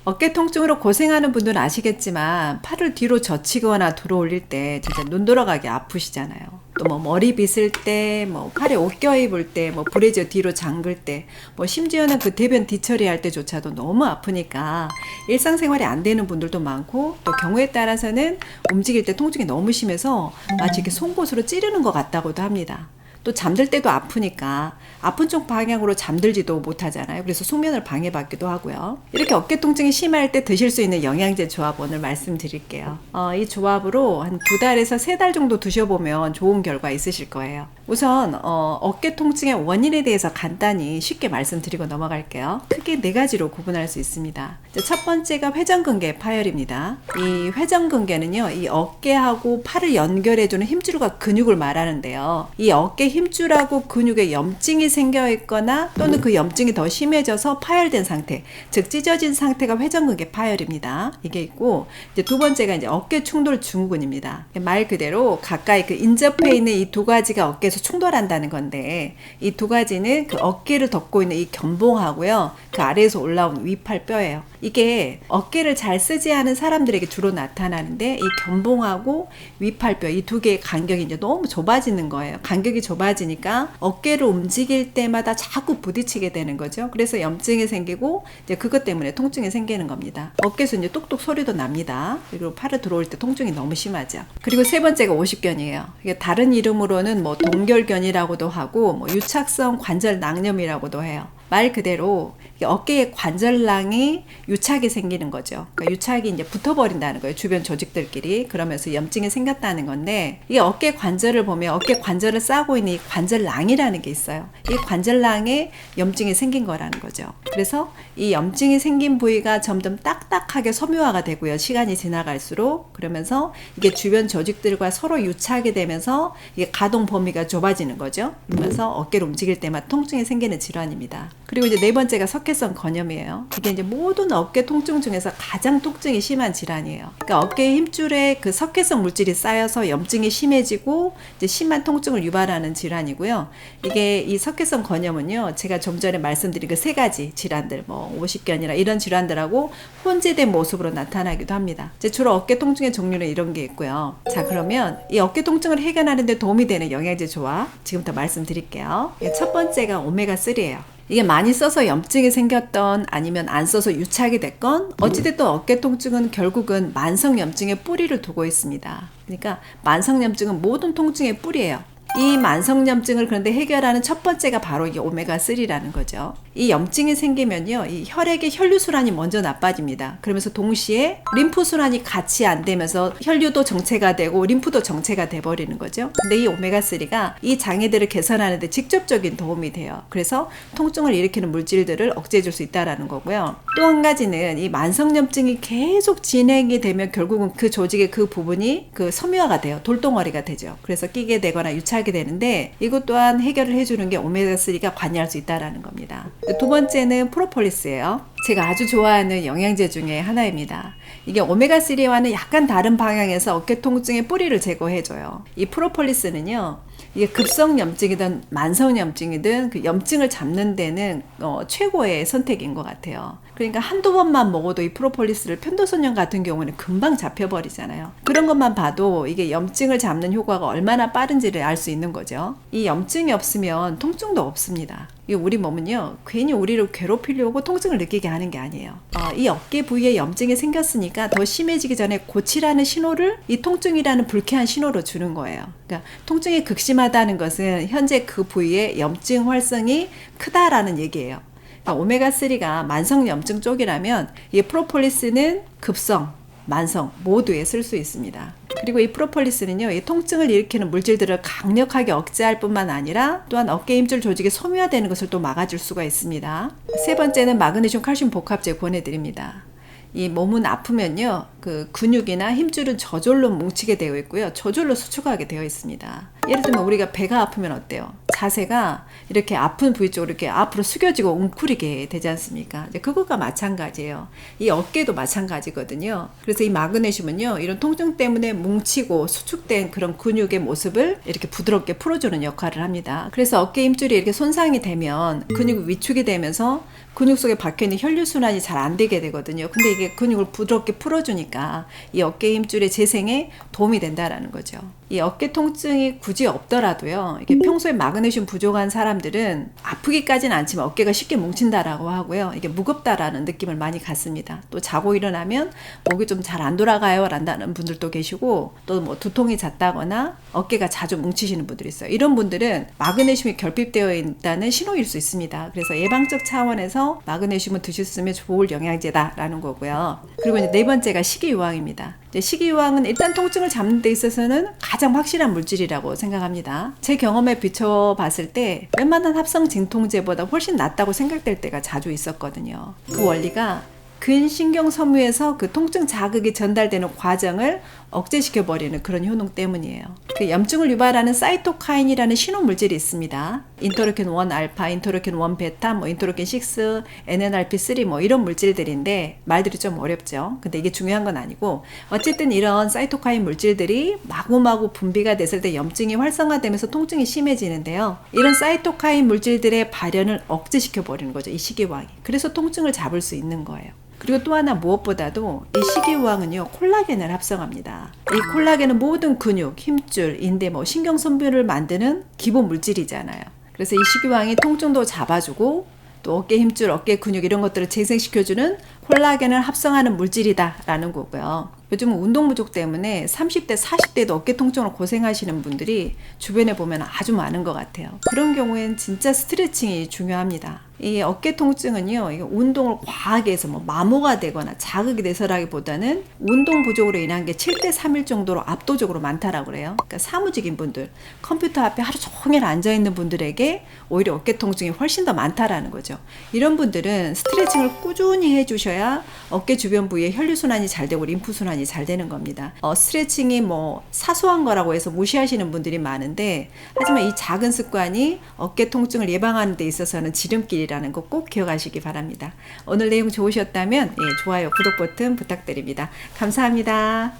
어깨 통증으로 고생하는 분들은 아시겠지만 팔을 뒤로 젖히거나 들어 올릴 때 진짜 눈 돌아가게 아프시잖아요. 또 뭐 머리 빗을 때, 뭐 팔에 옷 껴입을 때, 뭐 브래지어 뒤로 잠글 때, 뭐 심지어는 그 대변 뒤처리할 때조차도 너무 아프니까 일상생활이 안 되는 분들도 많고, 또 경우에 따라서는 움직일 때 통증이 너무 심해서 마치 이렇게 송곳으로 찌르는 것 같다고도 합니다. 또 잠들 때도 아프니까 아픈 쪽 방향으로 잠들지도 못하잖아요. 그래서 숙면을 방해받기도 하고요. 이렇게 어깨 통증이 심할 때 드실 수 있는 영양제 조합 오늘 말씀드릴게요. 이 조합으로 한 2달에서 3달 정도 드셔보면 좋은 결과 있으실 거예요. 우선 어깨 통증의 원인에 대해서 간단히 쉽게 말씀드리고 넘어갈게요. 크게 4가지로 구분할 수 있습니다. 첫 번째가 회전근개 파열입니다. 이 회전근개는요, 이 어깨하고 팔을 연결해주는 힘줄과 근육을 말하는데요. 이 어깨 힘줄하고 근육에 염증이 생겨 있거나 또는 그 염증이 더 심해져서 파열된 상태, 즉 찢어진 상태가 회전근개 파열입니다. 이게 있고, 이제 두 번째가 이제 어깨 충돌 증후군입니다. 말 그대로 가까이 그 인접해 있는 이 2가지가 어깨에서 충돌한다는 건데, 이 2가지는 그 어깨를 덮고 있는 이 견봉하고요, 그 아래에서 올라온 위팔뼈예요. 이게 어깨를 잘 쓰지 않은 사람들에게 주로 나타나는데, 이 견봉하고 위팔뼈 이 2개의 간격이 이제 너무 좁아지는 거예요. 간격이 좁아지니까 어깨를 움직일 때마다 자꾸 부딪히게 되는 거죠. 그래서 염증이 생기고 이제 그것 때문에 통증이 생기는 겁니다. 어깨에서 이제 뚝뚝 소리도 납니다. 그리고 팔을 들어올 때 통증이 너무 심하죠. 그리고 3번째가 오십견이에요. 이게 다른 이름으로는 뭐 동결견이라고도 하고 뭐 유착성 관절 낭염이라고도 해요. 말 그대로 어깨의 관절낭이 유착이 생기는 거죠. 그러니까 유착이 이제 붙어버린다는 거예요. 주변 조직들끼리. 그러면서 염증이 생겼다는 건데, 이 어깨 관절을 보면 어깨 관절을 싸고 있는 이 관절낭이라는 게 있어요. 이 관절낭에 염증이 생긴 거라는 거죠. 그래서 이 염증이 생긴 부위가 점점 딱딱하게 섬유화가 되고요. 시간이 지나갈수록. 그러면서 이게 주변 조직들과 서로 유착이 되면서 이게 가동 범위가 좁아지는 거죠. 그러면서 어깨를 움직일 때마다 통증이 생기는 질환입니다. 그리고 이제 4번째가 석회성 건염이에요. 이게 이제 모든 어깨 통증 중에서 가장 통증이 심한 질환이에요. 그러니까 어깨 힘줄에 그 석회성 물질이 쌓여서 염증이 심해지고 이제 심한 통증을 유발하는 질환이고요. 이게 이 석회성 건염은요, 제가 좀 전에 말씀드린 그 3가지 질환들, 뭐 오십견이나 이런 질환들하고 혼재된 모습으로 나타나기도 합니다. 이제 주로 어깨 통증의 종류는 이런 게 있고요. 자, 그러면 이 어깨 통증을 해결하는 데 도움이 되는 영양제 조합 지금부터 말씀드릴게요. 첫 번째가 오메가3예요. 이게 많이 써서 염증이 생겼던 아니면 안 써서 유착이 됐건 어찌됐든 어깨 통증은 결국은 만성 염증의 뿌리를 두고 있습니다. 그러니까 만성 염증은 모든 통증의 뿌리예요. 이 만성염증을 그런데 해결하는 첫 번째가 바로 이게 오메가3라는 거죠. 이 염증이 생기면요, 이 혈액의 혈류순환이 먼저 나빠집니다. 그러면서 동시에 림프순환이 같이 안 되면서 혈류도 정체가 되고 림프도 정체가 돼버리는 거죠. 근데 이 오메가3가 이 장애들을 개선하는 데 직접적인 도움이 돼요. 그래서 통증을 일으키는 물질들을 억제해 줄 수 있다는 거고요. 또 한 가지는 이 만성염증이 계속 진행이 되면 결국은 그 조직의 그 부분이 그 섬유화가 돼요. 돌덩어리가 되죠. 그래서 끼게 되거나 유착이 되는데, 이것 또한 해결을 해주는 게 오메가3가 관여할 수 있다는 겁니다. 두 번째는 프로폴리스예요. 제가 아주 좋아하는 영양제 중에 하나입니다. 이게 오메가3와는 약간 다른 방향에서 어깨 통증의 뿌리를 제거해줘요. 이 프로폴리스는요, 이게 급성염증이든 만성염증이든 그 염증을 잡는 데는 최고의 선택인 것 같아요. 그러니까 한두 번만 먹어도 이 프로폴리스를 편도선염 같은 경우는 금방 잡혀버리잖아요. 그런 것만 봐도 이게 염증을 잡는 효과가 얼마나 빠른지를 알 수 있는 거죠. 이 염증이 없으면 통증도 없습니다. 우리 몸은요, 괜히 우리를 괴롭히려고 통증을 느끼게 하는 게 아니에요. 이 어깨 부위에 염증이 생겼으니까 더 심해지기 전에 고치라는 신호를 이 통증이라는 불쾌한 신호로 주는 거예요. 그러니까 통증이 극심하다는 것은 현재 그 부위에 염증 활성이 크다라는 얘기예요. 그러니까 오메가3가 만성염증 쪽이라면 이 프로폴리스는 급성, 만성 모두에 쓸 수 있습니다. 그리고 이 프로폴리스는요, 이 통증을 일으키는 물질들을 강력하게 억제할 뿐만 아니라 또한 어깨 힘줄 조직이 섬유화되는 것을 또 막아줄 수가 있습니다. 3번째는 마그네슘 칼슘 복합제 권해드립니다. 이 몸은 아프면요, 그 근육이나 힘줄은 저절로 뭉치게 되어 있고요, 저절로 수축하게 되어 있습니다. 예를 들면 우리가 배가 아프면 어때요? 자세가 이렇게 아픈 부위 쪽으로 이렇게 앞으로 숙여지고 웅크리게 되지 않습니까? 이제 그것과 마찬가지예요. 이 어깨도 마찬가지거든요. 그래서 이 마그네슘은요, 이런 통증 때문에 뭉치고 수축된 그런 근육의 모습을 이렇게 부드럽게 풀어주는 역할을 합니다. 그래서 어깨 힘줄이 이렇게 손상이 되면 근육이 위축이 되면서 근육 속에 박혀있는 혈류순환이 잘 안 되게 되거든요. 근데 이게 근육을 부드럽게 풀어주니까 이 어깨 힘줄의 재생에 도움이 된다라는 거죠. 이 어깨 통증이 굳이 없더라도요, 이게 평소에 마그네슘 부족한 사람들은 아프기까지는 않지만 어깨가 쉽게 뭉친다라고 하고요, 이게 무겁다라는 느낌을 많이 갖습니다. 또 자고 일어나면 목이 좀 잘 안 돌아가요 라는 분들도 계시고, 또 뭐 두통이 잦다거나 어깨가 자주 뭉치시는 분들이 있어요. 이런 분들은 마그네슘이 결핍되어 있다는 신호일 수 있습니다. 그래서 예방적 차원에서 마그네슘을 드셨으면 좋을 영양제다라는 거고요. 그리고 이제 네 번째가 식이유황입니다. 식이유황은 일단 통증을 잡는 데 있어서는 가장 확실한 물질이라고 생각합니다. 제 경험에 비춰봤을 때 웬만한 합성 진통제보다 훨씬 낫다고 생각될 때가 자주 있었거든요. 그 원리가 근신경섬유에서 그 통증 자극이 전달되는 과정을 억제시켜버리는 그런 효능 때문이에요. 그 염증을 유발하는 사이토카인이라는 신호 물질이 있습니다. 인터루킨 1 알파, 인터루킨 1 베타, 뭐 인터루킨 6, NLRP3 뭐 이런 물질들인데 말들이 좀 어렵죠. 근데 이게 중요한 건 아니고, 어쨌든 이런 사이토카인 물질들이 마구마구 분비가 됐을 때 염증이 활성화되면서 통증이 심해지는데요. 이런 사이토카인 물질들의 발현을 억제시켜버리는 거죠, 이 식이유황이. 그래서 통증을 잡을 수 있는 거예요. 그리고 또 하나, 무엇보다도 이 식이유황은요, 콜라겐을 합성합니다. 이 콜라겐은 모든 근육, 힘줄, 인대, 뭐 신경선별을 만드는 기본 물질이잖아요. 그래서 이 식이유황이 통증도 잡아주고 또 어깨 힘줄, 어깨 근육 이런 것들을 재생시켜주는 콜라겐을 합성하는 물질이다라는 거고요. 요즘은 운동 부족 때문에 30대, 40대도 어깨 통증으로 고생하시는 분들이 주변에 보면 아주 많은 것 같아요. 그런 경우엔 진짜 스트레칭이 중요합니다. 이 어깨 통증은요, 운동을 과하게 해서 뭐 마모가 되거나 자극이 돼서라기보다는 운동 부족으로 인한 게 7대 3일 정도로 압도적으로 많다라고 그래요. 그러니까 사무직인 분들, 컴퓨터 앞에 하루 종일 앉아있는 분들에게 오히려 어깨 통증이 훨씬 더 많다라는 거죠. 이런 분들은 스트레칭을 꾸준히 해주셔야 어깨 주변 부위에 혈류순환이 잘 되고 림프순환이 잘 되는 겁니다. 스트레칭이 뭐 사소한 거라고 해서 무시하시는 분들이 많은데, 하지만 이 작은 습관이 어깨 통증을 예방하는 데 있어서는 지름길이라는 거 꼭 기억하시기 바랍니다. 오늘 내용 좋으셨다면 좋아요, 구독 버튼 부탁드립니다. 감사합니다.